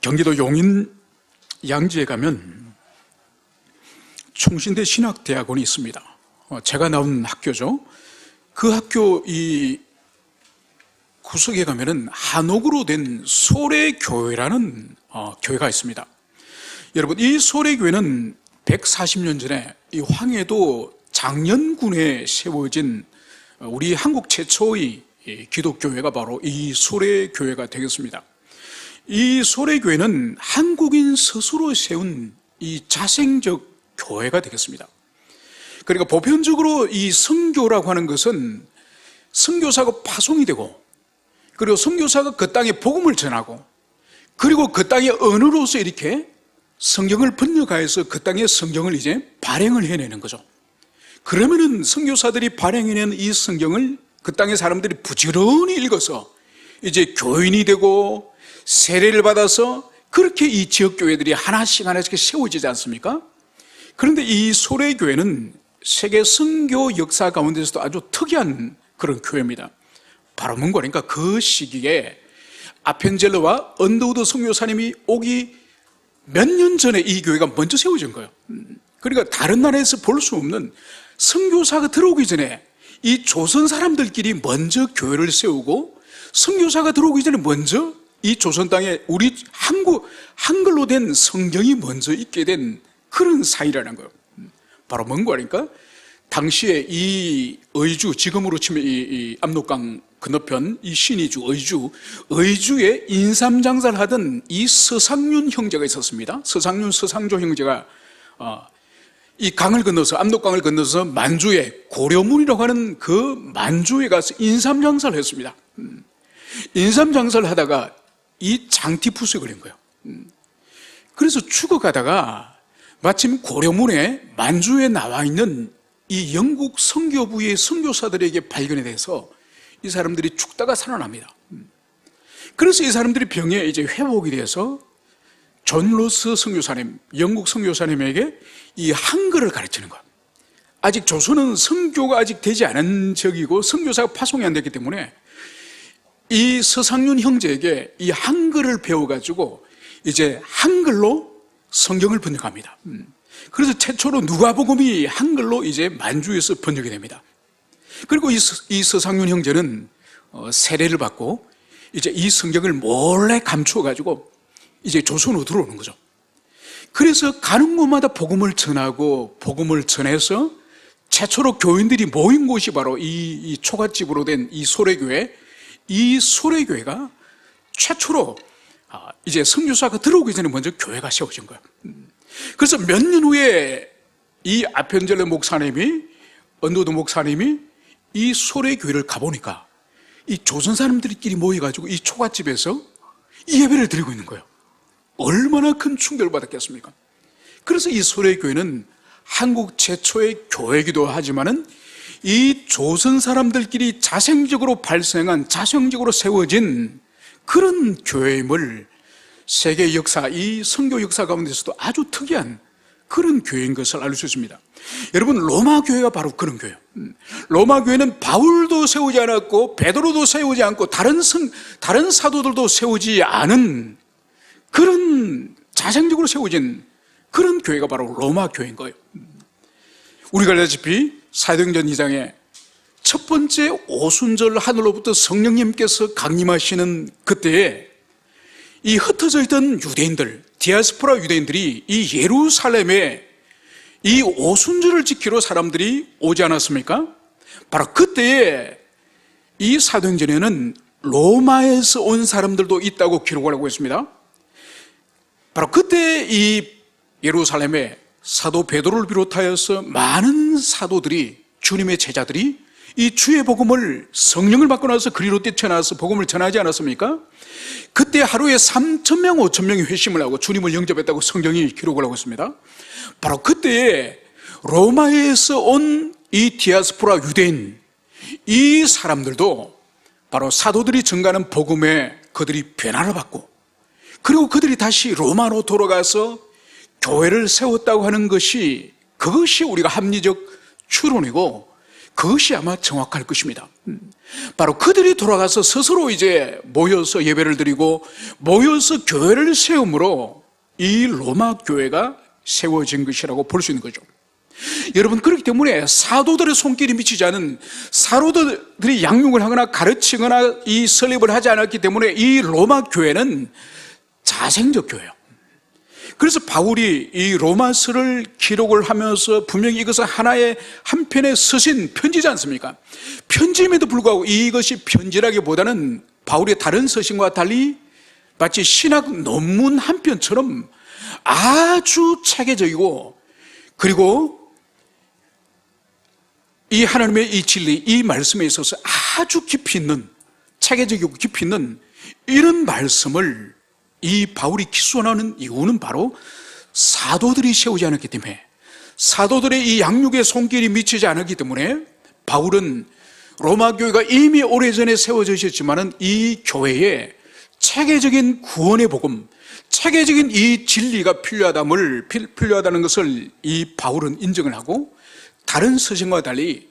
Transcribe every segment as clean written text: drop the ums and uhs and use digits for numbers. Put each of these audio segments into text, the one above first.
경기도 용인 양지에 가면 충신대 신학대학원이 있습니다. 제가 나온 학교죠. 그 학교 이 구석에 가면은 한옥으로 된 소래교회라는 교회가 있습니다. 여러분, 이 소래교회는 140년 전에 이 황해도 장년군에 세워진 우리 한국 최초의 기독교회가 바로 이 소래교회가 되겠습니다. 이 소래교회는 한국인 스스로 세운 이 자생적 교회가 되겠습니다. 그러니까 보편적으로 이 선교라고 하는 것은 선교사가 파송이 되고, 그리고 선교사가 그 땅에 복음을 전하고, 그리고 그 땅의 언어로서 이렇게 성경을 번역하여서 그 땅에 성경을 이제 발행을 해내는 거죠. 그러면은 선교사들이 발행해낸 이 성경을 그 땅의 사람들이 부지런히 읽어서 이제 교인이 되고 세례를 받아서 그렇게 이 지역교회들이 하나씩 세워지지 않습니까? 그런데 이 소래교회는 세계 선교 역사 가운데서도 아주 특이한 그런 교회입니다. 바로 뭔가 그러니까 그 시기에 아펜젤러와 언더우드 선교사님이 오기 몇 년 전에 이 교회가 먼저 세워진 거예요. 그러니까 다른 나라에서 볼 수 없는, 선교사가 들어오기 전에 이 조선 사람들끼리 먼저 교회를 세우고, 선교사가 들어오기 전에 먼저 이 조선 땅에 우리 한글로 된 성경이 먼저 있게 된 그런 사이라는 거예요. 바로 뭔가 하니까 당시에 이 의주, 지금으로 치면 이 압록강 건너편 이 신의주, 의주에 인삼장사를 하던 이 서상윤 형제가 있었습니다. 서상조 형제가 이 강을 건너서, 압록강을 건너서 만주에, 고려문이라고 하는 그 만주에 가서 인삼장사를 했습니다. 인삼장사를 하다가 이 장티푸스에 걸린 거예요. 그래서 죽어가다가 마침 고려문에, 만주에 나와 있는 이 영국 선교부의 선교사들에게 발견이 돼서 이 사람들이 죽다가 살아납니다. 그래서 이 사람들이 병에 이제 회복이 돼서 존 로스 선교사님, 영국 선교사님에게 이 한글을 가르치는 거예요. 아직 조선은 선교가 아직 되지 않은 적이고 선교사가 파송이 안 됐기 때문에 이 서상윤 형제에게 이 한글을 배워가지고 이제 한글로 성경을 번역합니다. 그래서 최초로 누가복음이 한글로 이제 만주에서 번역이 됩니다. 그리고 이 서상윤 형제는 세례를 받고 이제 이 성경을 몰래 감추어가지고 이제 조선으로 들어오는 거죠. 그래서 가는 곳마다 복음을 전하고, 복음을 전해서 최초로 교인들이 모인 곳이 바로 이 초가집으로 된 이 소래교회, 이 소래교회가 최초로 이제 선교사가 들어오기 전에 먼저 교회가 세워진 거예요. 그래서 몇 년 후에 이 아펜젤러 목사님이, 언더우드 목사님이 이 소래교회를 가보니까 이 조선 사람들끼리 모여가지고 이 초가집에서 이 예배를 드리고 있는 거예요. 얼마나 큰 충격을 받았겠습니까? 그래서 이 소래교회는 한국 최초의 교회이기도 하지만은 이 조선 사람들끼리 자생적으로 발생한, 자생적으로 세워진 그런 교회임을 세계 역사, 이 선교 역사 가운데서도 아주 특이한 그런 교회인 것을 알 수 있습니다. 여러분, 로마 교회가 바로 그런 교회예요. 로마 교회는 바울도 세우지 않았고 베드로도 세우지 않고 다른 사도들도 세우지 않은 그런 자생적으로 세워진 그런 교회가 바로 로마 교회인 거예요. 우리가 알다시피 사도행전 2장에 첫 번째 오순절 하늘로부터 성령님께서 강림하시는 그때에 이 흩어져 있던 유대인들, 디아스포라 유대인들이 이 예루살렘에 이 오순절을 지키러 사람들이 오지 않았습니까? 바로 그때에 이 사도행전에는 로마에서 온 사람들도 있다고 기록을 하고 있습니다. 바로 그때 이 예루살렘에 사도 베드로를 비롯하여서 많은 사도들이, 주님의 제자들이 이 주의 복음을, 성령을 받고 나서 그리로 뛰쳐나와서 복음을 전하지 않았습니까? 그때 하루에 3,000명, 5,000명이 회심을 하고 주님을 영접했다고 성경이 기록을 하고 있습니다. 바로 그때에 로마에서 온 이 디아스포라 유대인, 이 사람들도 바로 사도들이 전가하는 복음에 그들이 변화를 받고, 그리고 그들이 다시 로마로 돌아가서 교회를 세웠다고 하는 것이, 그것이 우리가 합리적 추론이고 그것이 아마 정확할 것입니다. 바로 그들이 돌아가서 스스로 이제 모여서 예배를 드리고 모여서 교회를 세움으로 이 로마 교회가 세워진 것이라고 볼 수 있는 거죠. 여러분, 그렇기 때문에 사도들의 손길이 미치지 않은, 사도들이 양육을 하거나 가르치거나 이 설립을 하지 않았기 때문에 이 로마 교회는 자생적 교회예요. 그래서 바울이 이 로마서를 기록을 하면서 분명히 이것은 하나의 한편의 서신, 편지지 않습니까? 편지임에도 불구하고 이것이 편지라기보다는 바울의 다른 서신과 달리 마치 신학 논문 한 편처럼 아주 체계적이고, 그리고 이 하나님의 이 진리, 이 말씀에 있어서 아주 깊이 있는, 체계적이고 깊이 있는 이런 말씀을 이 바울이 기술하는 이유는 바로 사도들이 세우지 않았기 때문에, 사도들의 이 양육의 손길이 미치지 않았기 때문에 바울은 로마 교회가 이미 오래전에 세워져 있었지만은 이 교회에 체계적인 구원의 복음, 체계적인 이 진리가 필요하다는 것을 이 바울은 인정을 하고, 다른 서신과 달리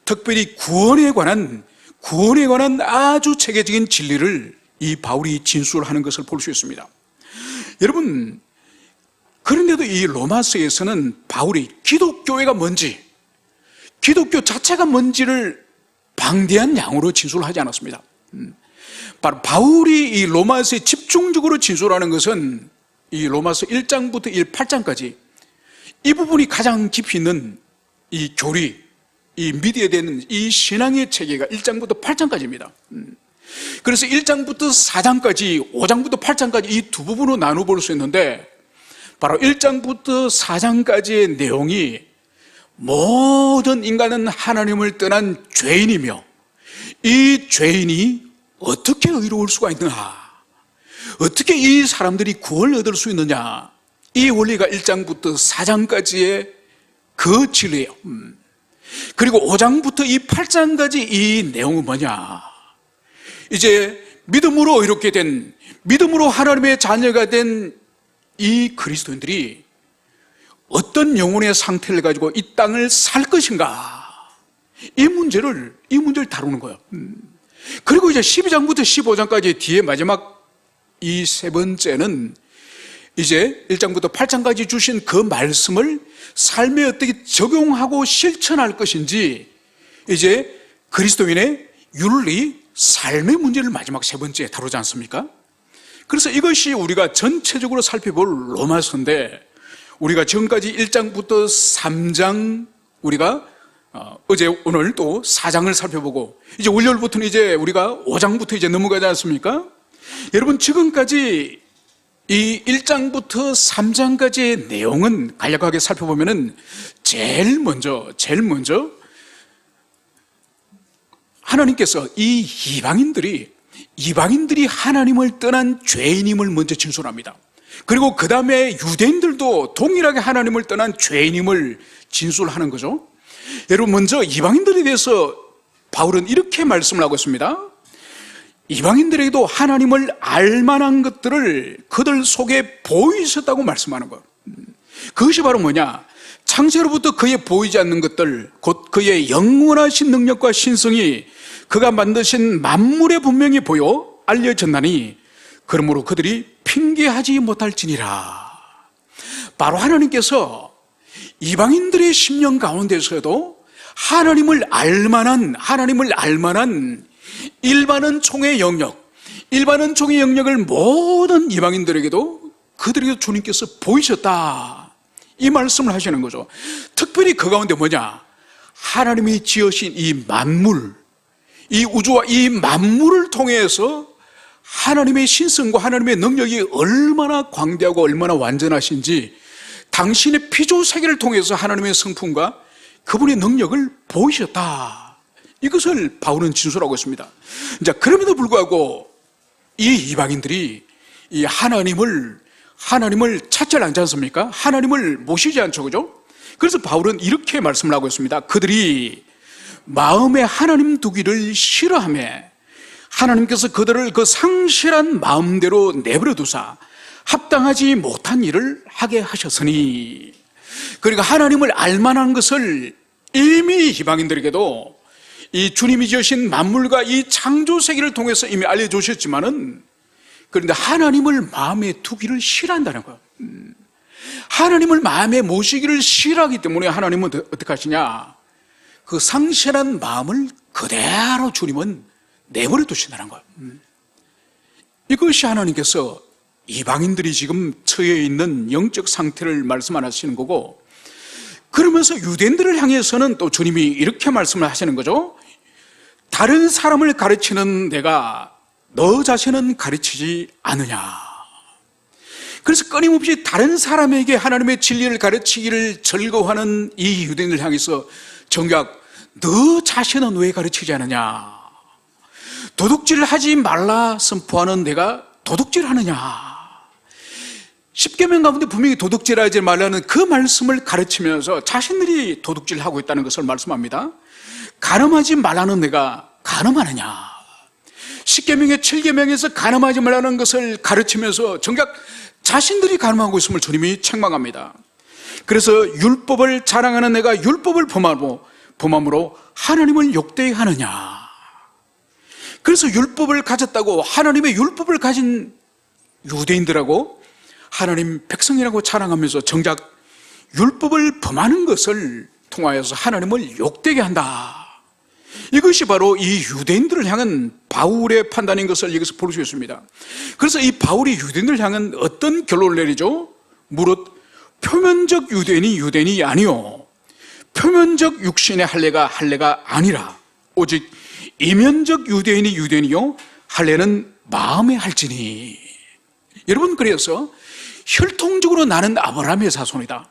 특별히 구원에 관한 아주 체계적인 진리를 이 바울이 진술하는 것을 볼 수 있습니다. 여러분, 그런데도 이 로마서에서는 바울이 기독교회가 뭔지, 기독교 자체가 뭔지를 방대한 양으로 진술하지 않았습니다. 바로 바울이 이 로마서에 집중적으로 진술하는 것은 이 로마서 1장부터 8장까지 이 부분이 가장 깊이 있는 이 교리, 이 믿어야 되는 이 신앙의 체계가 1장부터 8장까지입니다. 그래서 1장부터 4장까지, 5장부터 8장까지 이 두 부분으로 나눠 볼 수 있는데, 바로 1장부터 4장까지의 내용이 모든 인간은 하나님을 떠난 죄인이며 이 죄인이 어떻게 의로울 수가 있느냐, 어떻게 이 사람들이 구원을 얻을 수 있느냐, 이 원리가 1장부터 4장까지의 그 진리예요. 그리고 5장부터 이 8장까지 이 내용은 뭐냐, 이제 믿음으로 이렇게 된, 믿음으로 하나님의 자녀가 된 이 그리스도인들이 어떤 영혼의 상태를 가지고 이 땅을 살 것인가, 이 문제를 다루는 거예요. 그리고 이제 12장부터 15장까지 뒤에 마지막 이 세 번째는 이제 1장부터 8장까지 주신 그 말씀을 삶에 어떻게 적용하고 실천할 것인지, 이제 그리스도인의 윤리, 삶의 문제를 마지막 세 번째에 다루지 않습니까? 그래서 이것이 우리가 전체적으로 살펴볼 로마서인데, 우리가 지금까지 1장부터 3장, 우리가 어제 오늘 또 4장을 살펴보고, 이제 월요일부터는 이제 우리가 5장부터 이제 넘어가지 않습니까? 여러분, 지금까지 이 1장부터 3장까지의 내용은 간략하게 살펴보면은 제일 먼저 하나님께서 이 이방인들이 하나님을 떠난 죄인임을 먼저 진술합니다. 그리고 그 다음에 유대인들도 동일하게 하나님을 떠난 죄인임을 진술하는 거죠. 여러분, 먼저 이방인들에 대해서 바울은 이렇게 말씀을 하고 있습니다. 이방인들에게도 하나님을 알만한 것들을 그들 속에 보이셨다고 말씀하는 것. 그것이 바로 뭐냐, 창세로부터 그의 보이지 않는 것들, 곧 그의 영원하신 능력과 신성이 그가 만드신 만물에 분명히 보여 알려졌나니 그러므로 그들이 핑계하지 못할지니라. 바로 하나님께서 이방인들의 심령 가운데서도 하나님을 알만한 일반은 총의 영역을 모든 이방인들에게도 그들에게도 주님께서 보이셨다, 이 말씀을 하시는 거죠. 특별히 그 가운데 뭐냐, 하나님이 지으신 이 만물, 이 우주와 이 만물을 통해서 하나님의 신성과 하나님의 능력이 얼마나 광대하고 얼마나 완전하신지 당신의 피조세계를 통해서 하나님의 성품과 그분의 능력을 보이셨다, 이것을 바울은 진술하고 있습니다. 자, 그럼에도 불구하고 이 이방인들이 이 하나님을 찾지 않지 않습니까? 하나님을 모시지 않죠, 그죠? 그래서 바울은 이렇게 말씀을 하고 있습니다. 그들이 마음에 하나님 두기를 싫어하며 하나님께서 그들을 그 상실한 마음대로 내버려 두사 합당하지 못한 일을 하게 하셨으니, 그러니까 하나님을 알만한 것을 이미 이방인들에게도 이 주님이 지으신 만물과 이 창조 세계를 통해서 이미 알려주셨지만은, 그런데 하나님을 마음에 두기를 싫어한다는 거예요. 하나님을 마음에 모시기를 싫어하기 때문에 하나님은 어떻게 하시냐? 그 상실한 마음을 그대로 주님은 내버려 두신다는 거예요. 이것이 하나님께서 이방인들이 지금 처해 있는 영적 상태를 말씀하시는 거고, 그러면서 유대인들을 향해서는 또 주님이 이렇게 말씀을 하시는 거죠. 다른 사람을 가르치는 내가 너 자신은 가르치지 않느냐. 그래서 끊임없이 다른 사람에게 하나님의 진리를 가르치기를 즐거워하는 이 유대인을 향해서 정작 너 자신은 왜 가르치지 않느냐. 도둑질을 하지 말라 선포하는 내가 도둑질을 하느냐. 십계명 가운데 분명히 도둑질하지 말라는 그 말씀을 가르치면서 자신들이 도둑질하고 있다는 것을 말씀합니다. 간음하지 말라는 내가 간음하느냐. 십계명의 7계명에서 간음하지 말라는 것을 가르치면서 정작 자신들이 간음하고 있음을 주님이 책망합니다. 그래서 율법을 자랑하는 내가 율법을 범함으로 하나님을 욕되게 하느냐. 그래서 율법을 가졌다고 하나님의 율법을 가진 유대인들하고 하나님 백성이라고 자랑하면서 정작 율법을 범하는 것을 통하여서 하나님을 욕되게 한다. 이것이 바로 이 유대인들을 향한 바울의 판단인 것을 여기서 볼 수 있습니다. 그래서 이 바울이 유대인들을 향한 어떤 결론을 내리죠? 무릇 표면적 유대인이 유대인이 아니요 표면적 육신의 할례가 아니라 오직 이면적 유대인이 유대인이요 할례는 마음에 할지니. 여러분, 그래서 혈통적으로 나는 아브라함의 자손이다,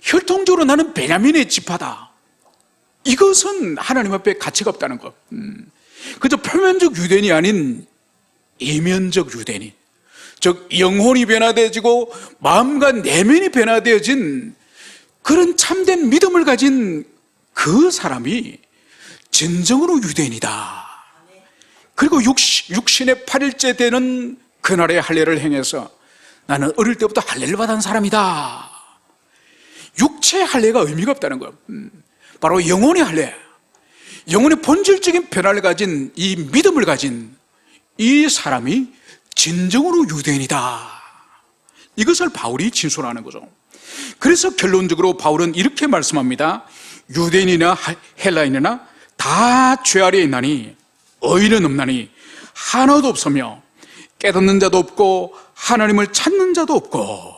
혈통적으로 나는 베냐민의 지파다, 이것은 하나님 앞에 가치가 없다는 것. 그저 표면적 유대인이 아닌 이면적 유대인, 즉 영혼이 변화되어지고 마음과 내면이 변화되어진 그런 참된 믿음을 가진 그 사람이 진정으로 유대인이다. 그리고 육신의 8일째 되는 그날의 할례를 행해서 나는 어릴 때부터 할례를 받은 사람이다. 육체의 할례가 의미가 없다는 것. 바로 영혼의 할례, 영혼의 본질적인 변화를 가진 이 믿음을 가진 이 사람이 진정으로 유대인이다. 이것을 바울이 진술하는 거죠. 그래서 결론적으로 바울은 이렇게 말씀합니다. 유대인이나 헬라인이나 다 죄 아래에 있나니 의인은 없나니 하나도 없으며 깨닫는 자도 없고 하나님을 찾는 자도 없고.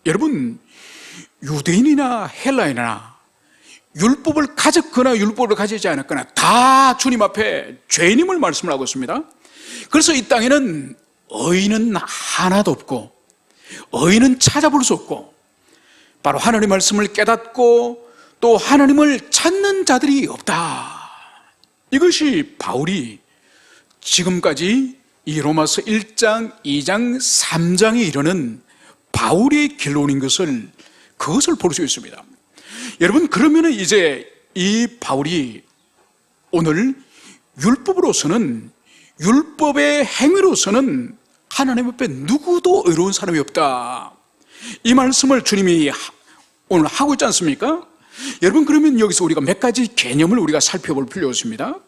여러분, 유대인이나 헬라인이나 율법을 가졌거나 율법을 가지지 않았거나 다 주님 앞에 죄인임을 말씀을 하고 있습니다. 그래서 이 땅에는 의인은 하나도 없고 의인은 찾아볼 수 없고 바로 하나님의 말씀을 깨닫고 또 하나님을 찾는 자들이 없다. 이것이 바울이 지금까지 이 로마서 1장, 2장, 3장에 이르는 바울의 결론인 것을, 그것을 볼 수 있습니다. 여러분, 그러면 이제 이 바울이 오늘 율법으로서는, 율법의 행위로서는 하나님 앞에 누구도 의로운 사람이 없다, 이 말씀을 주님이 오늘 하고 있지 않습니까? 여러분, 그러면 여기서 우리가 몇 가지 개념을 우리가 살펴볼 필요가 있습니다.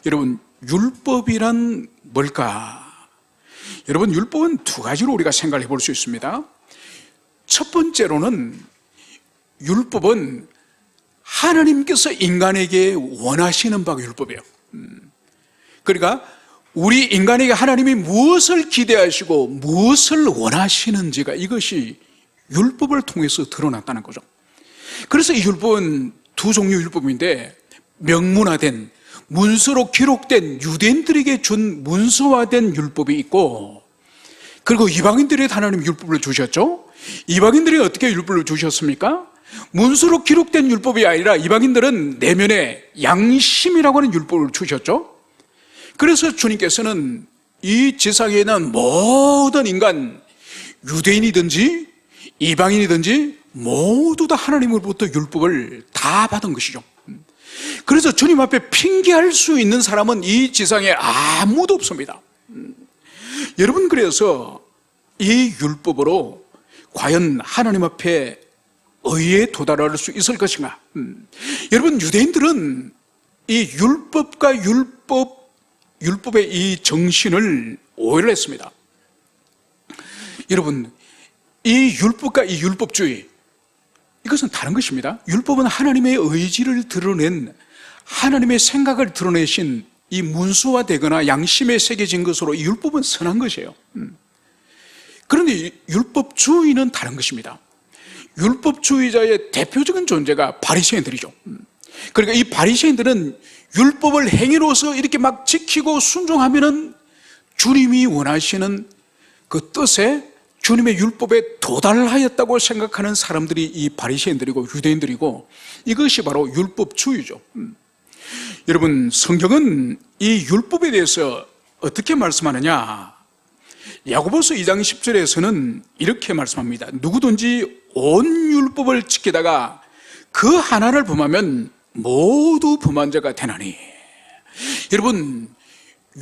여러분, 율법이란 뭘까? 여러분, 율법은 두 가지로 우리가 생각을 해볼 수 있습니다. 첫 번째로는 율법은 하나님께서 인간에게 원하시는 바가 율법이에요. 그러니까 우리 인간에게 하나님이 무엇을 기대하시고 무엇을 원하시는지가, 이것이 율법을 통해서 드러났다는 거죠. 그래서 이 율법은 두 종류 율법인데, 명문화된, 문서로 기록된 유대인들에게 준 문서화된 율법이 있고, 그리고 이방인들에게 하나님 율법을 주셨죠. 이방인들이 어떻게 율법을 주셨습니까? 문서로 기록된 율법이 아니라 이방인들은 내면에 양심이라고 하는 율법을 주셨죠. 그래서 주님께서는 이 지상에 있는 모든 인간, 유대인이든지 이방인이든지 모두 다 하나님으로부터 율법을 다 받은 것이죠. 그래서 주님 앞에 핑계할 수 있는 사람은 이 지상에 아무도 없습니다. 여러분, 그래서 이 율법으로 과연 하나님 앞에 의에 도달할 수 있을 것인가? 여러분, 유대인들은 이 율법과 율법의 이 정신을 오해를 했습니다. 여러분, 이 율법과 이 율법주의, 이것은 다른 것입니다. 율법은 하나님의 의지를 드러낸, 하나님의 생각을 드러내신 이 문서화되거나 양심에 새겨진 것으로 이 율법은 선한 것이에요. 그런데 율법주의는 다른 것입니다. 율법주의자의 대표적인 존재가 바리새인들이죠. 그러니까 이 바리새인들은 율법을 행위로서 이렇게 막 지키고 순종하면은 주님이 원하시는 그 뜻에, 주님의 율법에 도달하였다고 생각하는 사람들이 이 바리새인들이고 유대인들이고, 이것이 바로 율법주의죠. 여러분, 성경은 이 율법에 대해서 어떻게 말씀하느냐? 야고보서 2장 10절에서는 이렇게 말씀합니다. 누구든지 온 율법을 지키다가 그 하나를 범하면 모두 범한 자가 되나니. 여러분,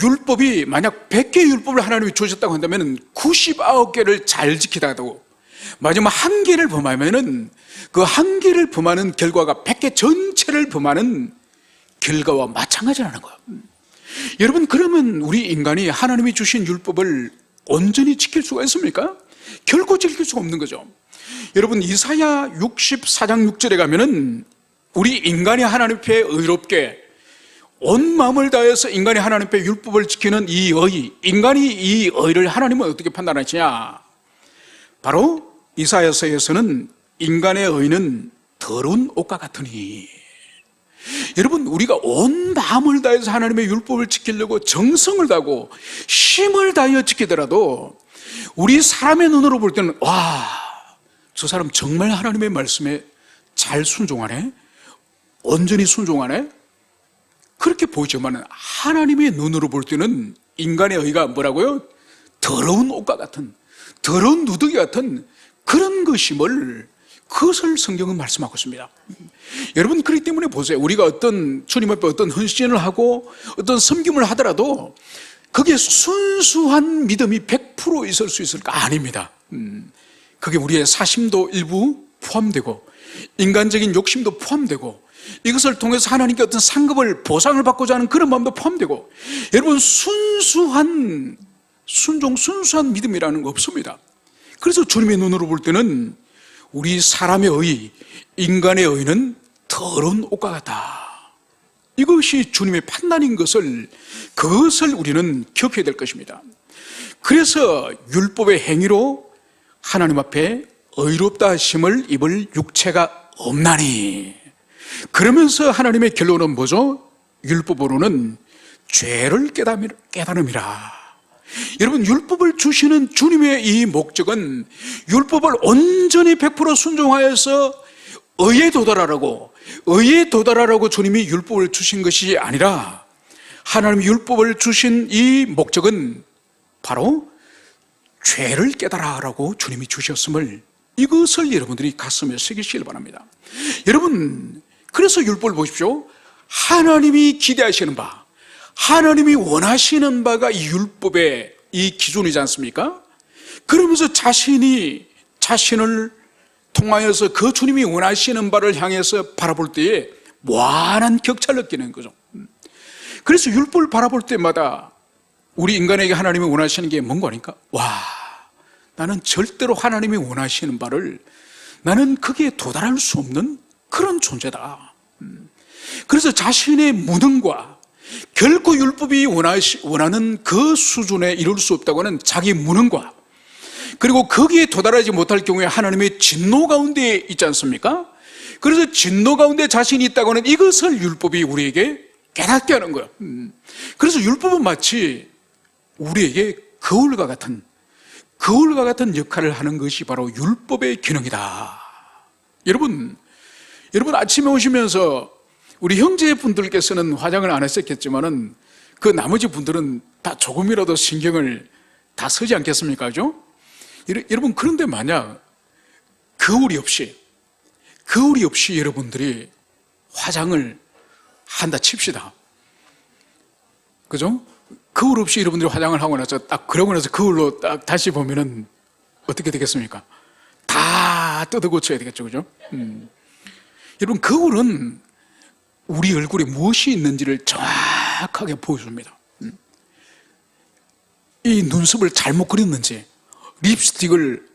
율법이 만약 100개 율법을 하나님이 주셨다고 한다면 99개를 잘 지키다가도 마지막 한 개를 범하면은 그 한 개를 범하는 결과가 100개 전체를 범하는 결과와 마찬가지라는 거예요. 여러분, 그러면 우리 인간이 하나님이 주신 율법을 온전히 지킬 수가 있습니까? 결코 지킬 수가 없는 거죠. 여러분, 이사야 64장 6절에 가면은 우리 인간이 하나님 앞에 의롭게 온 마음을 다해서 인간이 하나님 앞에 율법을 지키는 이 의, 인간이 이 의를 하나님은 어떻게 판단하시냐? 바로 이사야서에서는 인간의 의는 더러운 옷과 같으니. 여러분, 우리가 온 마음을 다해서 하나님의 율법을 지키려고 정성을 다하고 힘을 다하여 지키더라도 우리 사람의 눈으로 볼 때는 와, 저 사람 정말 하나님의 말씀에 잘 순종하네, 온전히 순종하네, 그렇게 보이지만 하나님의 눈으로 볼 때는 인간의 의가 뭐라고요? 더러운 옷과 같은, 더러운 누더기 같은 그런 것임을, 그것을 성경은 말씀하고 있습니다. 여러분, 그렇기 때문에 보세요. 우리가 어떤 주님 앞에 어떤 헌신을 하고 어떤 섬김을 하더라도 거기에 순수한 믿음이 100% 있을 수 있을까? 아닙니다. 그게 우리의 사심도 일부 포함되고 인간적인 욕심도 포함되고 이것을 통해서 하나님께 어떤 상급을, 보상을 받고자 하는 그런 마음도 포함되고, 여러분, 순수한 순종, 순수한 믿음이라는 거 없습니다. 그래서 주님의 눈으로 볼 때는 우리 사람의 의, 인간의 의는 더러운 옷과 같다. 이것이 주님의 판단인 것을, 그것을 우리는 기억해야 될 것입니다. 그래서 율법의 행위로 하나님 앞에 의롭다 하심을 입을 육체가 없나니. 그러면서 하나님의 결론은 뭐죠? 율법으로는 죄를 깨달음이라. 여러분, 율법을 주시는 주님의 이 목적은 율법을 온전히 100% 순종하여서 의에 도달하라고 주님이 율법을 주신 것이 아니라, 하나님이 율법을 주신 이 목적은 바로 죄를 깨달아라고 주님이 주셨음을, 이것을 여러분들이 가슴에 새기시길 바랍니다. 여러분, 그래서 율법을 보십시오. 하나님이 기대하시는 바, 하나님이 원하시는 바가 이 율법의 이 기준이지 않습니까? 그러면서 자신을 통하여서 그 주님이 원하시는 바를 향해서 바라볼 때에 무한한 격차를 느끼는 거죠. 그래서 율법을 바라볼 때마다 우리 인간에게 하나님이 원하시는 게 뭔가 하니까, 와, 나는 절대로 하나님이 원하시는 바를, 나는 거기에 도달할 수 없는 그런 존재다. 그래서 자신의 무능과, 결코 율법이 원하는 그 수준에 이룰 수 없다고 하는 자기 무능과, 그리고 거기에 도달하지 못할 경우에 하나님의 진노 가운데 있지 않습니까? 그래서 진노 가운데 자신이 있다고 하는 이것을 율법이 우리에게 깨닫게 하는 거예요. 그래서 율법은 마치 우리에게 거울과 같은 역할을 하는 것이 바로 율법의 기능이다. 여러분 아침에 오시면서 우리 형제분들께서는 화장을 안 했었겠지만은 그 나머지 분들은 다 조금이라도 신경을 다 쓰지 않겠습니까? 그죠? 여러분, 그런데 만약 거울이 없이 여러분들이 화장을 한다 칩시다. 그죠? 거울 없이 여러분들이 화장을 하고 나서 딱 그러고 나서 거울로 딱 다시 보면은 어떻게 되겠습니까? 다 뜯어 고쳐야 되겠죠. 그죠? 여러분, 거울은 우리 얼굴에 무엇이 있는지를 정확하게 보여줍니다. 이 눈썹을 잘못 그렸는지, 립스틱을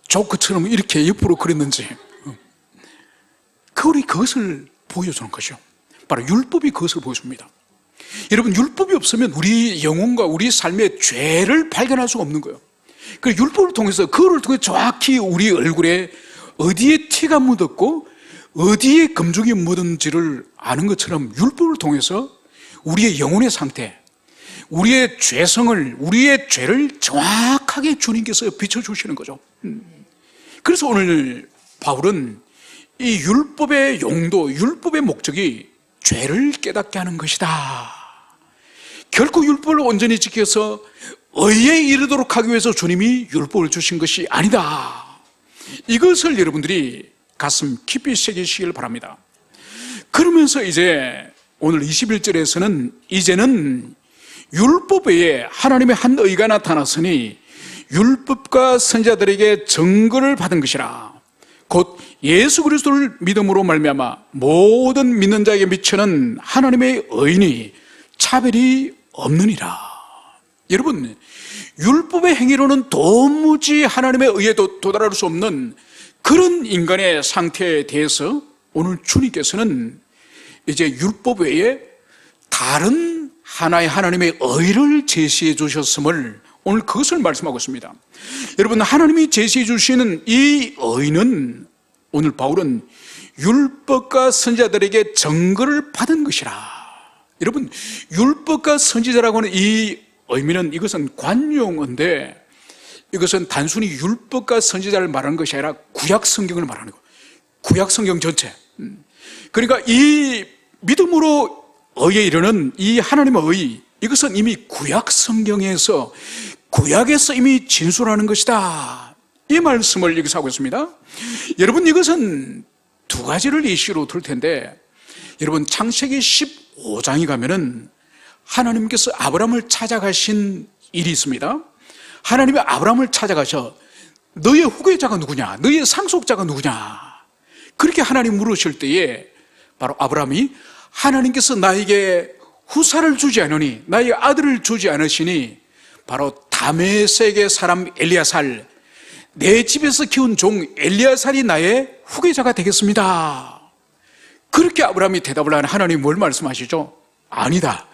조크처럼 이렇게 옆으로 그렸는지, 그것을 보여주는 것이죠. 바로 율법이 그것을 보여줍니다. 여러분, 율법이 없으면 우리 영혼과 우리 삶의 죄를 발견할 수가 없는 거예요. 그 율법을 통해서, 그거를 통해 정확히 우리 얼굴에 어디에 티가 묻었고 어디에 금죽이 묻은지를 아는 것처럼 율법을 통해서 우리의 영혼의 상태, 우리의 죄성을, 우리의 죄를 정확하게 주님께서 비춰주시는 거죠. 그래서 오늘 바울은 이 율법의 용도, 율법의 목적이 죄를 깨닫게 하는 것이다. 결코 율법을 온전히 지켜서 의에 이르도록 하기 위해서 주님이 율법을 주신 것이 아니다. 이것을 여러분들이 가슴 깊이 새기시길 바랍니다. 그러면서 이제 오늘 21절에서는 이제는 율법 외에 하나님의 한 의가 나타났으니 율법과 선지자들에게 증거를 받은 것이라. 곧 예수 그리스도를 믿음으로 말미암아 모든 믿는 자에게 미치는 하나님의 의인이 차별이 없느니라. 여러분, 율법의 행위로는 도무지 하나님의 의에도 도달할 수 없는 그런 인간의 상태에 대해서 오늘 주님께서는 이제 율법 외에 다른 하나의 하나님의 의를 제시해 주셨음을 오늘 그것을 말씀하고 있습니다. 여러분, 하나님이 제시해 주시는 이 의는 오늘 바울은 율법과 선지자들에게 증거를 받은 것이라. 여러분, 율법과 선지자라고 하는 이 의미는 이것은 관용어인데 이것은 단순히 율법과 선지자를 말하는 것이 아니라 구약 성경을 말하는 거예요. 구약 성경 전체. 그러니까 이 믿음으로 의에 이르는 이 하나님의 의, 이것은 이미 구약 성경에서 구약에서 이미 진술하는 것이다. 이 말씀을 여기서 하고 있습니다. 여러분, 이것은 두 가지를 예시로 들 텐데, 여러분, 창세기 15장에 가면은 하나님께서 아브라함을 찾아가신 일이 있습니다. 하나님이 아브라함을 찾아가셔 너의 후계자가 누구냐? 너의 상속자가 누구냐? 그렇게 하나님 물으실 때에 바로 아브라함이 하나님께서 나에게 후사를 주지 않으니, 나에게 아들을 주지 않으시니 바로 다메섹의 사람 엘리야살, 내 집에서 키운 종 엘리야살이 나의 후계자가 되겠습니다. 그렇게 아브라함이 대답을 하는 하나님이 뭘 말씀하시죠? 아니다.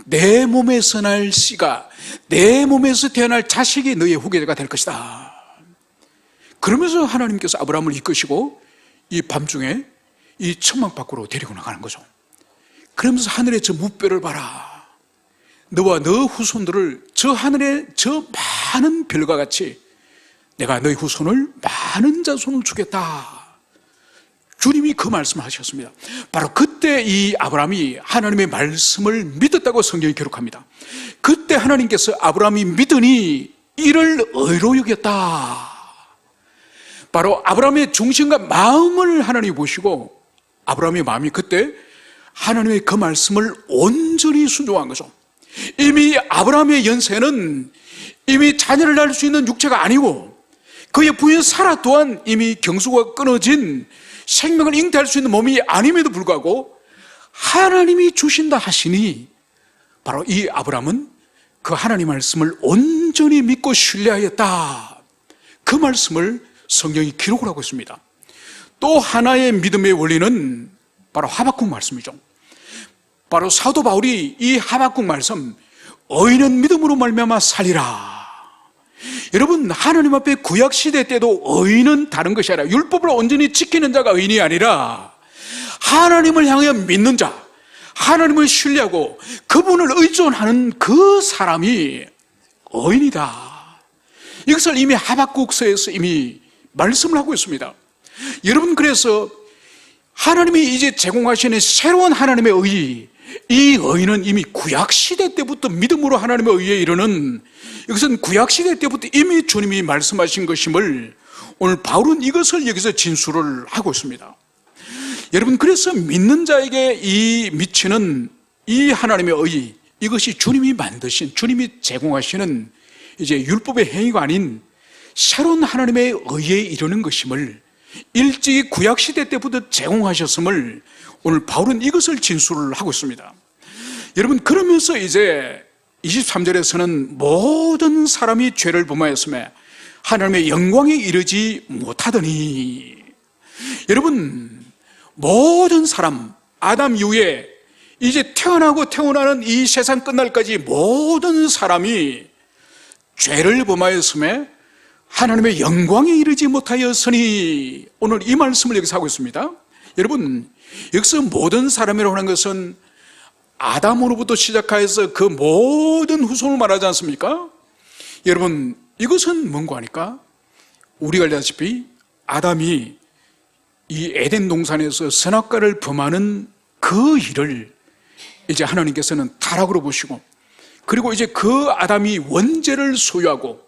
내 몸에서 날 씨가, 내 몸에서 태어날 자식이 너의 후계자가 될 것이다. 그러면서 하나님께서 아브라함을 이끄시고 이 밤중에 이 천막 밖으로 데리고 나가는 거죠. 그러면서 하늘의 저 무뼈를 봐라. 너와 너 후손들을 저 하늘의 저 많은 별과 같이 내가 너희 후손을 많은 자손을 주겠다. 주님이 그 말씀을 하셨습니다. 바로 그때 이 아브라함이 하나님의 말씀을 믿었다고 성경이 기록합니다. 그때 하나님께서 아브라함이 믿으니 이를 의로 여겼다. 바로 아브라함의 중심과 마음을 하나님이 보시고 아브라함의 마음이 그때 하나님의 그 말씀을 온전히 순종한 거죠. 이미 아브라함의 연세는 이미 자녀를 낳을 수 있는 육체가 아니고 그의 부인 사라 또한 이미 경수가 끊어진 생명을 잉태할 수 있는 몸이 아님에도 불구하고 하나님이 주신다 하시니 바로 이 아브라함은 그 하나님 말씀을 온전히 믿고 신뢰하였다. 그 말씀을 성경이 기록을 하고 있습니다. 또 하나의 믿음의 원리는 바로 하박국 말씀이죠. 바로 사도 바울이 이 하박국 말씀, 의인은 믿음으로 말미암아 살리라. 여러분, 하나님 앞에 구약시대 때도 의인은 다른 것이 아니라 율법을 온전히 지키는 자가 의인이 아니라 하나님을 향해 믿는 자, 하나님을 신뢰하고 그분을 의존하는 그 사람이 의인이다. 이것을 이미 하박국서에서 이미 말씀을 하고 있습니다. 여러분, 그래서 하나님이 이제 제공하시는 새로운 하나님의 의, 이 의는 이미 구약시대 때부터 믿음으로 하나님의 의에 이르는, 이것은 구약시대 때부터 이미 주님이 말씀하신 것임을 오늘 바울은 이것을 여기서 진술을 하고 있습니다. 여러분, 그래서 믿는 자에게 이 미치는 이 하나님의 의, 이것이 주님이 만드신, 주님이 제공하시는 이제 율법의 행위가 아닌 새로운 하나님의 의에 이르는 것임을 일찍이 구약시대 때부터 제공하셨음을 오늘 바울은 이것을 진술을 하고 있습니다. 여러분, 그러면서 이제 23절에서는 모든 사람이 죄를 범하였음에 하나님의 영광에 이르지 못하더니, 여러분, 모든 사람, 아담 이후에 이제 태어나고 태어나는 이 세상 끝날까지 모든 사람이 죄를 범하였음에 하나님의 영광에 이르지 못하였으니, 오늘 이 말씀을 여기서 하고 있습니다. 여러분, 여기서 모든 사람이라고 하는 것은 아담으로부터 시작해서 그 모든 후손을 말하지 않습니까? 여러분, 이것은 뭔가 하니까 우리가 알다시피 아담이 이 에덴 동산에서 선악과를 범하는 그 일을 이제 하나님께서는 타락으로 보시고, 그리고 이제 그 아담이 원죄를 소유하고,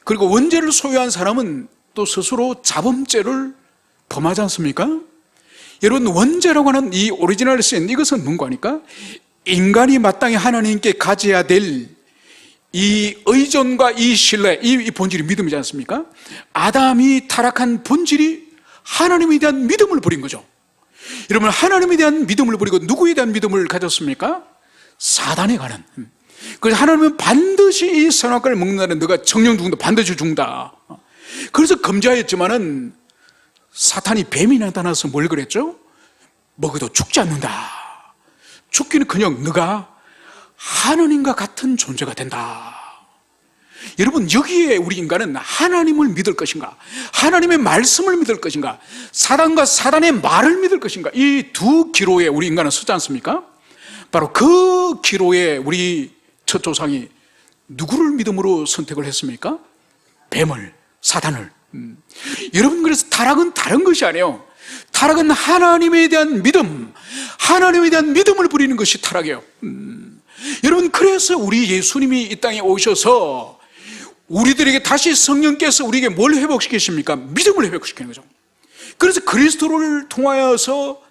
그리고 원죄를 소유한 사람은 또 스스로 자범죄를 범하지 않습니까? 여러분, 원죄라고 하는 이 오리지널 신, 이것은 뭔가 하니까 인간이 마땅히 하나님께 가져야 될 이 의존과 이 신뢰, 이 본질이 믿음이지 않습니까? 아담이 타락한 본질이 하나님에 대한 믿음을 버린 거죠. 여러분, 하나님에 대한 믿음을 버리고 누구에 대한 믿음을 가졌습니까? 사단에 관한. 그래서 하나님은 반드시 이 선악과를 먹는 날은 너가 정령 죽는다, 반드시 죽는다. 그래서 금지하였지만은 사탄이 뱀이 나타나서 뭘 그랬죠? 먹어도 죽지 않는다. 죽기는 그냥 너가 하나님과 같은 존재가 된다. 여러분, 여기에 우리 인간은 하나님을 믿을 것인가, 하나님의 말씀을 믿을 것인가, 사단과 사단의 말을 믿을 것인가, 이 두 기로에 우리 인간은 서지 않습니까? 바로 그 기로에 우리 첫 조상이 누구를 믿음으로 선택을 했습니까? 뱀을, 사단을. 여러분, 그래서 타락은 다른 것이 아니에요. 타락은 하나님에 대한 믿음, 하나님에 대한 믿음을 부리는 것이 타락이에요. 여러분, 그래서 우리 예수님이 이 땅에 오셔서 우리들에게 다시 성령께서 우리에게 뭘 회복시키십니까? 믿음을 회복시키는 거죠. 그래서 그리스도를 통하여서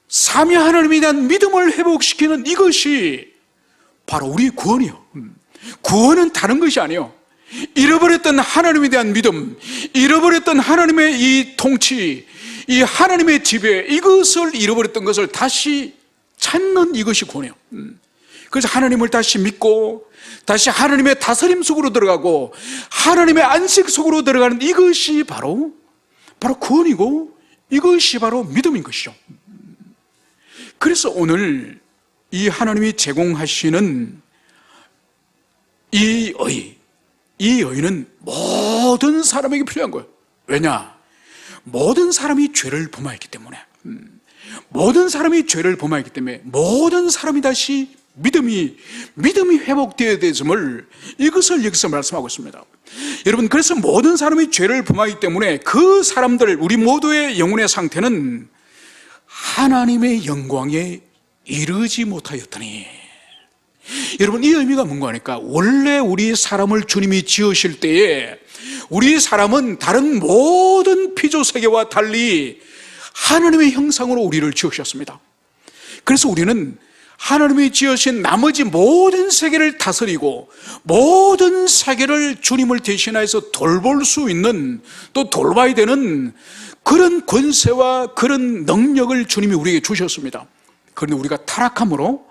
삼위 하나님에 대한 믿음을 회복시키는 이것이 바로 우리의 구원이에요. 구원은 다른 것이 아니에요. 잃어버렸던 하나님에 대한 믿음, 잃어버렸던 하나님의 이 통치, 이 하나님의 지배, 이것을 잃어버렸던 것을 다시 찾는 이것이 구원이에요. 그래서 하나님을 다시 믿고 다시 하나님의 다스림 속으로 들어가고 하나님의 안식 속으로 들어가는 이것이 바로 구원이고, 이것이 바로 믿음인 것이죠. 그래서 오늘 이 하나님이 제공하시는 이 의는 모든 사람에게 필요한 거예요. 왜냐? 모든 사람이 죄를 범하였기 때문에, 모든 사람이 죄를 범하였기 때문에 모든 사람이 다시 믿음이 회복되어야 되음을, 이것을 여기서 말씀하고 있습니다. 여러분, 그래서 모든 사람이 죄를 범하기 때문에 그 사람들, 우리 모두의 영혼의 상태는 하나님의 영광에 이르지 못하였더니, 여러분, 이 의미가 뭔가 하니까 원래 우리 사람을 주님이 지으실 때에 우리 사람은 다른 모든 피조세계와 달리 하나님의 형상으로 우리를 지으셨습니다. 그래서 우리는 하나님이 지으신 나머지 모든 세계를 다스리고 모든 세계를 주님을 대신하여서 돌볼 수 있는, 또 돌봐야 되는 그런 권세와 그런 능력을 주님이 우리에게 주셨습니다. 그런데 우리가 타락함으로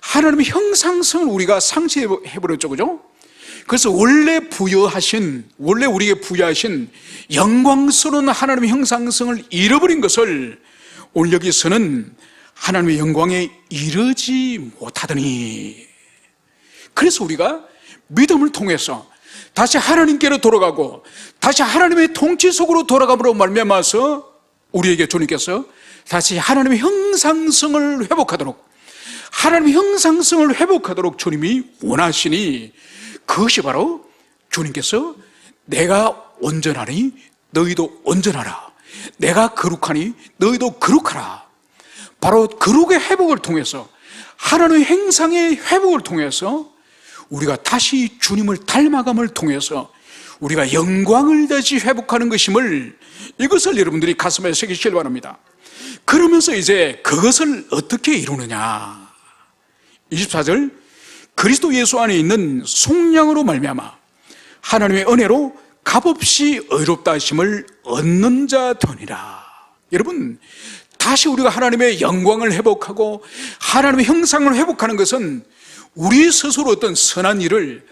하나님의 형상성을 우리가 상실해버렸죠, 그죠? 그래서 원래 우리에게 부여하신 영광스러운 하나님의 형상성을 잃어버린 것을 오늘 여기서는 하나님의 영광에 이르지 못하더니, 그래서 우리가 믿음을 통해서 다시 하나님께로 돌아가고 다시 하나님의 통치 속으로 돌아감으로 말미암아서 우리에게 주님께서 다시 하나님의 형상성을 회복하도록, 하나님의 형상성을 회복하도록 주님이 원하시니, 그것이 바로 주님께서 내가 온전하니 너희도 온전하라, 내가 거룩하니 너희도 거룩하라, 바로 거룩의 회복을 통해서, 하나님의 행상의 회복을 통해서 우리가 다시 주님을 닮아감을 통해서 우리가 영광을 다시 회복하는 것임을, 이것을 여러분들이 가슴에 새기시길 바랍니다. 그러면서 이제 그것을 어떻게 이루느냐, 24절, 그리스도 예수 안에 있는 속량으로 말미암아 하나님의 은혜로 값없이 의롭다 하심을 얻는 자 되니라. 여러분, 다시 우리가 하나님의 영광을 회복하고 하나님의 형상을 회복하는 것은 우리 스스로 어떤 선한 일을,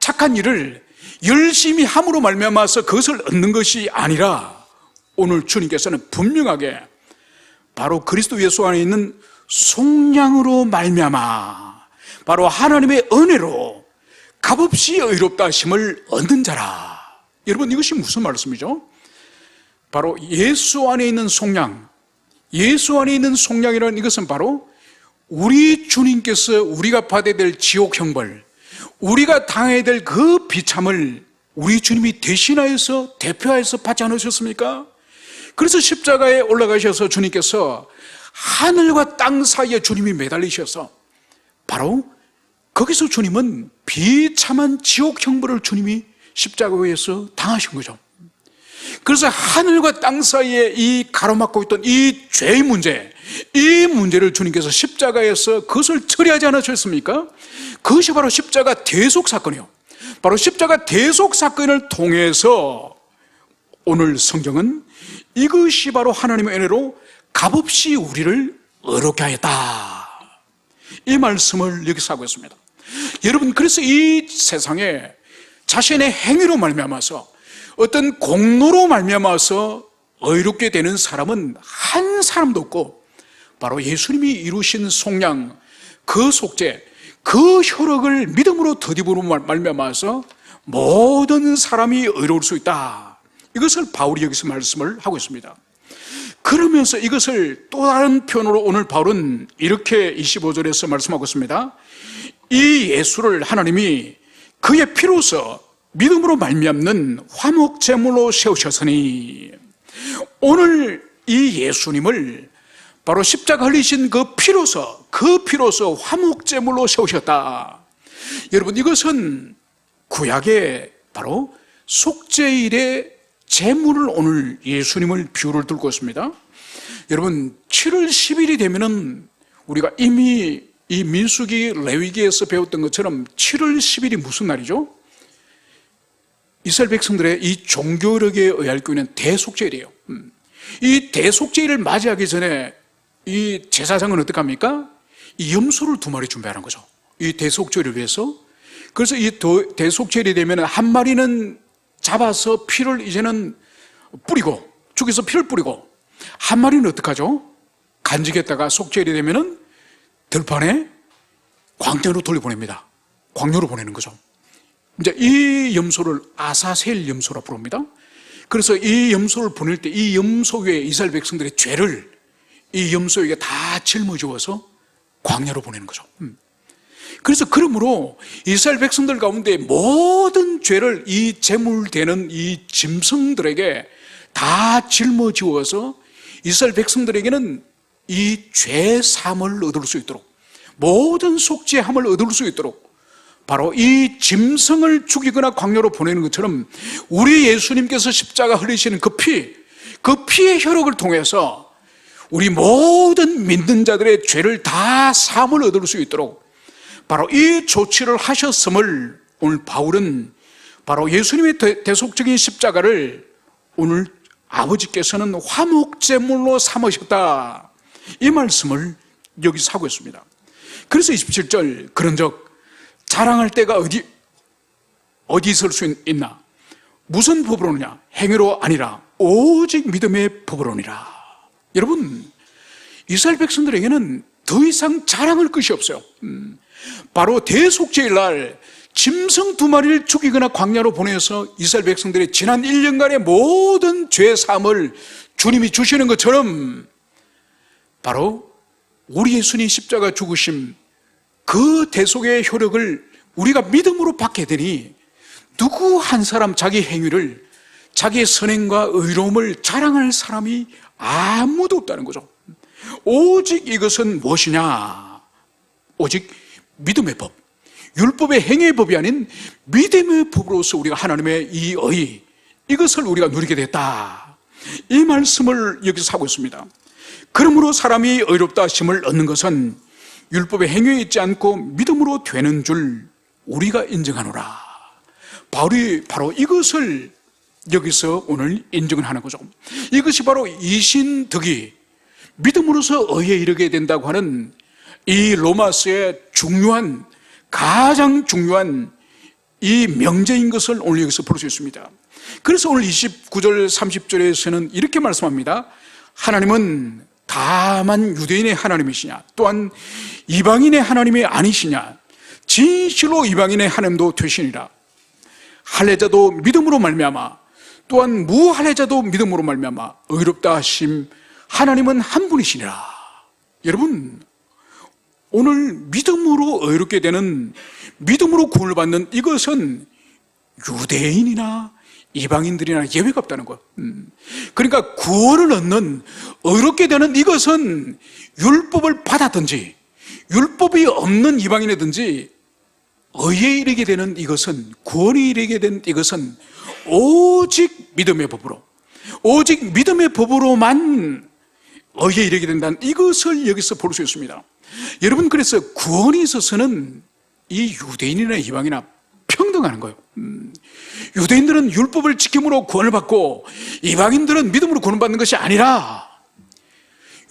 착한 일을 열심히 함으로 말미암아서 그것을 얻는 것이 아니라 오늘 주님께서는 분명하게 바로 그리스도 예수 안에 있는 속량으로 말미암아 바로 하나님의 은혜로 값없이 의롭다 하심을 얻는 자라. 여러분, 이것이 무슨 말씀이죠? 바로 예수 안에 있는 속량, 예수 안에 있는 속량이라는 이것은 바로 우리 주님께서 우리가 받아야 될 지옥 형벌, 우리가 당해야 될 그 비참을 우리 주님이 대신하여서 대표하여서 받지 않으셨습니까? 그래서 십자가에 올라가셔서 주님께서 하늘과 땅 사이에 주님이 매달리셔서 바로 거기서 주님은 비참한 지옥 형벌을 주님이 십자가에서 당하신 거죠. 그래서 하늘과 땅 사이에 이 가로막고 있던 이 죄의 문제, 이 문제를 주님께서 십자가에서 그것을 처리하지 않으셨습니까? 그것이 바로 십자가 대속 사건이요. 바로 십자가 대속 사건을 통해서 오늘 성경은 이것이 바로 하나님의 은혜로 값없이 우리를 의롭게 하였다, 이 말씀을 여기서 하고 있습니다. 여러분, 그래서 이 세상에 자신의 행위로 말미암아서 어떤 공로로 말미암아서 의롭게 되는 사람은 한 사람도 없고 바로 예수님이 이루신 속량, 그 속죄, 그 혈육을 믿음으로 더디부로 말미암아서 모든 사람이 의로울 수 있다, 이것을 바울이 여기서 말씀을 하고 있습니다. 그러면서 이것을 또 다른 표현으로 오늘 바울은 이렇게 25절에서 말씀하고 있습니다. 이 예수를 하나님이 그의 피로서 믿음으로 말미암는 화목제물로 세우셨으니, 오늘 이 예수님을 바로 십자가 흘리신 그 피로서 화목제물로 세우셨다. 여러분, 이것은 구약의 바로 속죄일의 제물을 오늘 예수님을 비유를 들고 있습니다. 여러분, 7월 10일이 되면은 우리가 이미 이 민수기 레위기에서 배웠던 것처럼 7월 10일이 무슨 날이죠? 이스라엘 백성들의 이 종교력에 의할 교회는 대속죄일이에요. 이 대속죄일을 맞이하기 전에 이 제사장은 어떻게 합니까? 이 염소를 2마리 준비하는 거죠. 이 대속죄를 위해서. 그래서 이 대속죄일이 되면 한 마리는 잡아서 피를 이제는 뿌리고, 죽여서 피를 뿌리고, 한 마리는 어떡하죠? 간직했다가 속죄일이 되면은 들판에 광야로 돌려보냅니다. 광야로 보내는 거죠. 이제 이 염소를 아사셀 염소라 부릅니다. 그래서 이 염소를 보낼 때 이 염소 위에 이스라엘 백성들의 죄를 이 염소에게 다 짊어지어서 광야로 보내는 거죠. 그래서 그러므로 이스라엘 백성들 가운데 모든 죄를 이 제물되는 이 짐승들에게 다 짊어지어서 이스라엘 백성들에게는 이 죄 사함을 얻을 수 있도록, 모든 속죄함을 얻을 수 있도록 바로 이 짐승을 죽이거나 광야로 보내는 것처럼 우리 예수님께서 십자가 흘리시는 그 피의 혈육을 통해서 우리 모든 믿는 자들의 죄를 다 사함을 얻을 수 있도록 바로 이 조치를 하셨음을 오늘 바울은 바로 예수님의 대속적인 십자가를 오늘 아버지께서는 화목제물로 삼으셨다, 이 말씀을 여기서 하고 있습니다. 그래서 27절, 그런즉 자랑할 때가 어디 있을 수 있나? 무슨 법으로느냐? 행위로 아니라 오직 믿음의 법으로니라. 여러분, 이스라엘 백성들에게는 더 이상 자랑할 것이 없어요. 바로 대속죄일 날 짐승 2마리를 죽이거나 광야로 보내서 이스라엘 백성들의 지난 1년간의 모든 죄 사함을 주님이 주시는 것처럼 바로 우리 예수님 십자가 죽으심, 그 대속의 효력을 우리가 믿음으로 받게 되니 누구 한 사람 자기 행위를, 자기의 선행과 의로움을 자랑할 사람이 아무도 없다는 거죠. 오직 이것은 무엇이냐? 오직 믿음의 법, 율법의 행위의 법이 아닌 믿음의 법으로서 우리가 하나님의 이 의, 이것을 우리가 누리게 됐다, 이 말씀을 여기서 하고 있습니다. 그러므로 사람이 의롭다 하심을 얻는 것은 율법의 행위에 있지 않고 믿음으로 되는 줄 우리가 인정하노라. 바울이 바로 이것을 여기서 오늘 인정을 하는 거죠. 이것이 바로 이신덕이 믿음으로서 의에 이르게 된다고 하는 이 로마서의 가장 중요한 이 명제인 것을 오늘 여기서 볼 수 있습니다. 그래서 오늘 29절 30절에서는 이렇게 말씀합니다. 하나님은 다만 유대인의 하나님이시냐, 또한 이방인의 하나님이 아니시냐, 진실로 이방인의 하나님도 되시니라. 할례자도 믿음으로 말미암아, 또한 무할례자도 믿음으로 말미암아 의롭다 하심 하나님은 한 분이시니라. 여러분, 오늘 믿음으로 의롭게 되는, 믿음으로 구원을 받는 이것은 유대인이나 이방인들이나 예외가 없다는 것. 그러니까 구원을 얻는, 의롭게 되는 이것은 율법을 받았든지 율법이 없는 이방인이든지 의에 이르게 되는 이것은, 구원이 이르게 된 이것은 오직 믿음의 법으로, 오직 믿음의 법으로만 의에 이르게 된다는 이것을 여기서 볼 수 있습니다. 여러분, 그래서 구원에 있어서는 이 유대인이나 이방인이나 평등하는 거예요. 유대인들은 율법을 지킴으로 구원을 받고 이방인들은 믿음으로 구원을 받는 것이 아니라,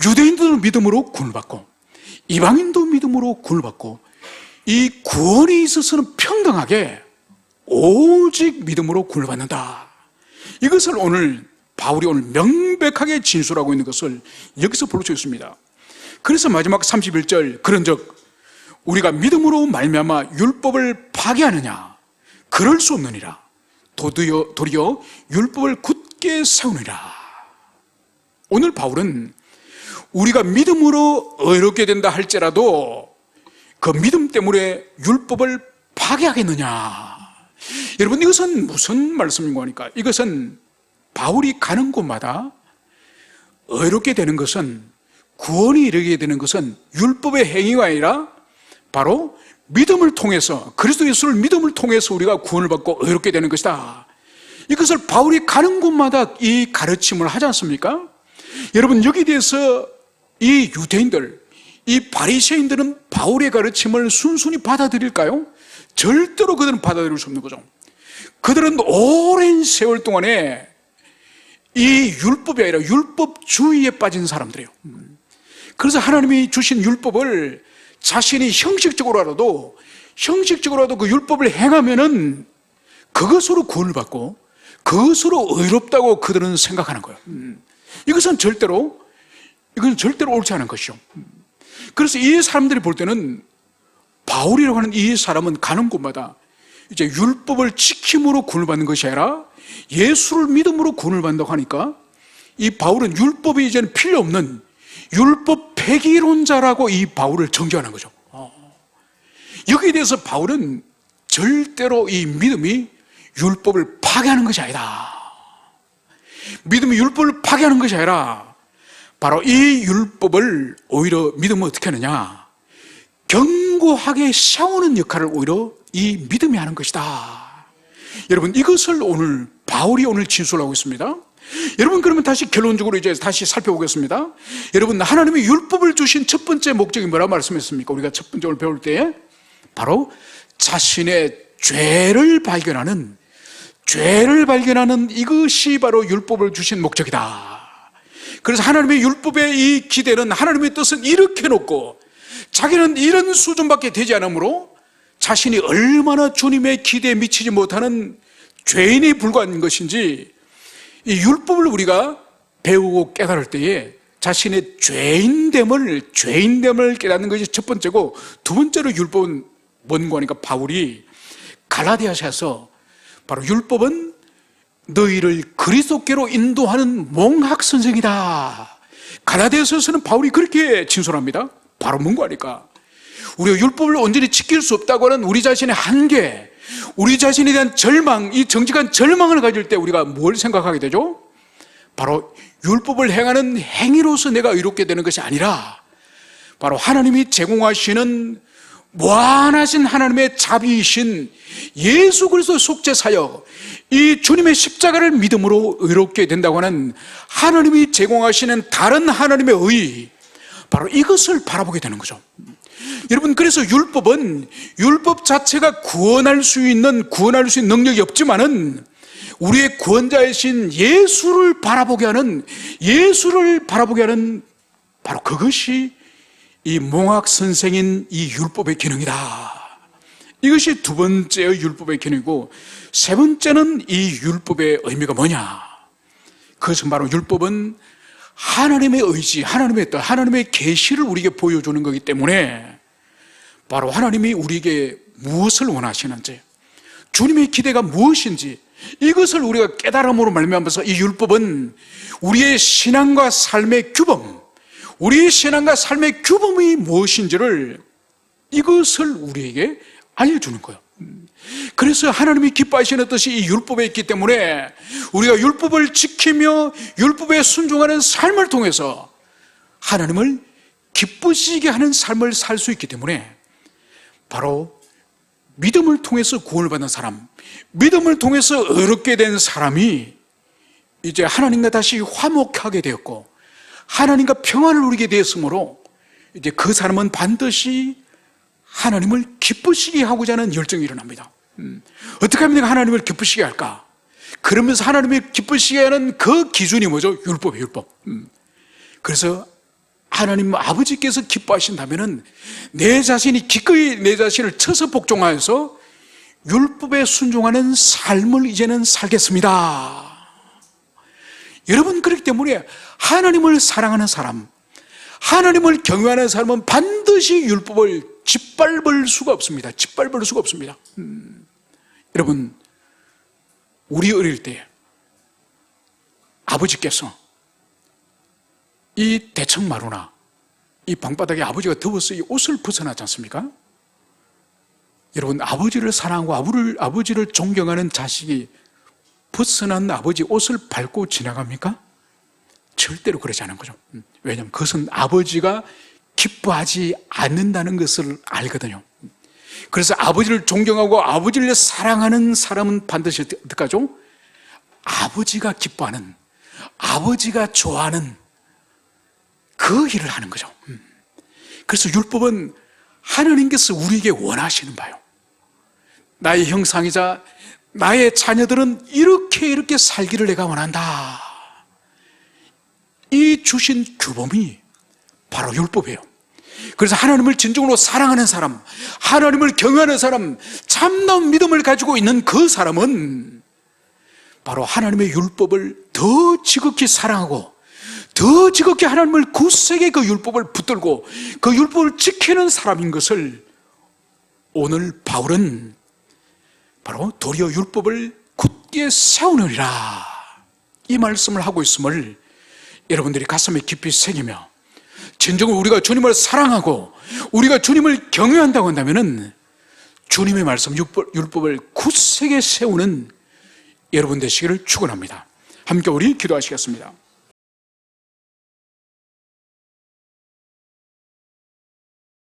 유대인들은 믿음으로 구원을 받고 이방인도 믿음으로 구원을 받고, 이 구원에 있어서는 평등하게 오직 믿음으로 구원을 받는다. 이것을 오늘 바울이 오늘 명백하게 진술하고 있는 것을 여기서 볼 수 있습니다. 그래서 마지막 31절, 그런즉 우리가 믿음으로 말미암아 율법을 파괴하느냐? 그럴 수 없느니라. 도리어 율법을 굳게 세우느니라. 오늘 바울은 우리가 믿음으로 의롭게 된다 할지라도 그 믿음 때문에 율법을 파괴하겠느냐? 여러분, 이것은 무슨 말씀인가 하니까, 이것은 바울이 가는 곳마다 의롭게 되는 것은, 구원이 이르게 되는 것은 율법의 행위가 아니라 바로 믿음을 통해서, 그리스도 예수를 믿음을 통해서 우리가 구원을 받고 의롭게 되는 것이다. 이것을 바울이 가는 곳마다 이 가르침을 하지 않습니까? 여러분, 여기에 대해서 이 유대인들, 이 바리새인들은 바울의 가르침을 순순히 받아들일까요? 절대로 그들은 받아들일 수 없는 거죠. 그들은 오랜 세월 동안에 이 율법이 아니라 율법주의에 빠진 사람들이에요. 그래서 하나님이 주신 율법을 자신이 형식적으로라도 그 율법을 행하면은 그것으로 구원을 받고 그것으로 의롭다고 그들은 생각하는 거예요. 이것은 절대로 옳지 않은 것이죠. 그래서 이 사람들이 볼 때는 바울이라고 하는 이 사람은 가는 곳마다 이제 율법을 지킴으로 구원을 받는 것이 아니라 예수를 믿음으로 구원을 받는다고 하니까, 이 바울은 율법이 이제는 필요 없는 율법 폐기론자라고 이 바울을 정죄하는 거죠. 여기에 대해서 바울은 절대로 이 믿음이 율법을 파괴하는 것이 아니다. 믿음이 율법을 파괴하는 것이 아니라 바로 이 율법을 오히려 믿음은 어떻게 하느냐? 견고하게 세우는 역할을 오히려 이 믿음이 하는 것이다. 여러분, 이것을 오늘 바울이 오늘 진술하고 있습니다. 여러분, 그러면 다시 결론적으로 이제 다시 살펴보겠습니다. 여러분, 하나님이 율법을 주신 첫 번째 목적이 뭐라고 말씀했습니까? 우리가 첫 번째 오늘 배울 때 바로 자신의 죄를 발견하는 이것이 바로 율법을 주신 목적이다. 그래서 하나님의 율법의 이 기대는, 하나님의 뜻은 이렇게 놓고 자기는 이런 수준밖에 되지 않으므로 자신이 얼마나 주님의 기대에 미치지 못하는 죄인에 불과한 것인지, 이 율법을 우리가 배우고 깨달을 때에 자신의 죄인됨을 깨닫는 것이 첫 번째고, 두 번째로 율법은 뭔가 하니까 바울이 갈라디아서에서 바로 율법은 너희를 그리스도께로 인도하는 몽학 선생이다. 갈라디아서에서는 바울이 그렇게 진술합니다. 바로 뭔가 하니까 우리가 율법을 온전히 지킬 수 없다고 하는 우리 자신의 한계, 우리 자신에 대한 절망, 이 정직한 절망을 가질 때 우리가 뭘 생각하게 되죠? 바로 율법을 행하는 행위로서 내가 의롭게 되는 것이 아니라 바로 하나님이 제공하시는 무한하신 하나님의 자비이신 예수 그리스도 속죄 사역, 이 주님의 십자가를 믿음으로 의롭게 된다고 하는 하나님이 제공하시는 다른 하나님의 의, 바로 이것을 바라보게 되는 거죠. 여러분, 그래서 율법 자체가 구원할 수 있는 능력이 없지만은 우리의 구원자이신 예수를 바라보게 하는 바로 그것이 이 몽학 선생인 이 율법의 기능이다. 이것이 두 번째의 율법의 기능이고, 세 번째는 이 율법의 의미가 뭐냐? 그것은 바로 율법은 하나님의 의지, 하나님의 뜻, 하나님의 계시를 우리에게 보여주는 거기 때문에 바로 하나님이 우리에게 무엇을 원하시는지, 주님의 기대가 무엇인지 이것을 우리가 깨달음으로 말미암아서 이 율법은 우리의 신앙과 삶의 규범, 우리의 신앙과 삶의 규범이 무엇인지를 이것을 우리에게 알려주는 거예요. 그래서 하나님이 기뻐하시는 뜻이 이 율법에 있기 때문에 우리가 율법을 지키며 율법에 순종하는 삶을 통해서 하나님을 기쁘시게 하는 삶을 살 수 있기 때문에 바로 믿음을 통해서 구원을 받는 사람, 믿음을 통해서 의롭게 된 사람이 이제 하나님과 다시 화목하게 되었고 하나님과 평안을 누리게 되었으므로 이제 그 사람은 반드시 하나님을 기쁘시게 하고자 하는 열정이 일어납니다. 어떻게 하면 내가 하나님을 기쁘시게 할까? 그러면서 하나님을 기쁘시게 하는 그 기준이 뭐죠? 율법이에요, 율법. 그래서 하나님 아버지께서 기뻐하신다면은 내 자신이 기꺼이 내 자신을 쳐서 복종하여서 율법에 순종하는 삶을 이제는 살겠습니다. 여러분, 그렇기 때문에 하나님을 사랑하는 사람, 하나님을 경외하는 사람은 반드시 율법을 짓밟을 수가 없습니다. 짓밟을 수가 없습니다. 여러분, 우리 어릴 때 아버지께서 이 대청마루나 이 방바닥에 아버지가 더워서 이 옷을 벗어나지 않습니까? 여러분, 아버지를 사랑하고 아버지를 존경하는 자식이 벗어난 아버지 옷을 밟고 지나갑니까? 절대로 그러지 않은 거죠. 왜냐하면 그것은 아버지가 기뻐하지 않는다는 것을 알거든요. 그래서 아버지를 존경하고 아버지를 사랑하는 사람은 반드시 어떻게 하죠? 아버지가 기뻐하는, 아버지가 좋아하는 그 일을 하는 거죠. 그래서 율법은 하나님께서 우리에게 원하시는 바요. 나의 형상이자 나의 자녀들은 이렇게 살기를 내가 원한다. 이 주신 규범이 바로 율법이에요. 그래서 하나님을 진정으로 사랑하는 사람, 하나님을 경외하는 사람, 참다운 믿음을 가지고 있는 그 사람은 바로 하나님의 율법을 더 지극히 사랑하고 더 지극히 하나님을 굳세게 그 율법을 붙들고 그 율법을 지키는 사람인 것을 오늘 바울은 바로 도리어 율법을 굳게 세우느니라, 이 말씀을 하고 있음을 여러분들이 가슴에 깊이 새기며 진정으로 우리가 주님을 사랑하고 우리가 주님을 경외한다고 한다면 주님의 말씀 율법을 굳세게 세우는 여러분 되시기를 축원합니다. 함께 우리 기도하시겠습니다.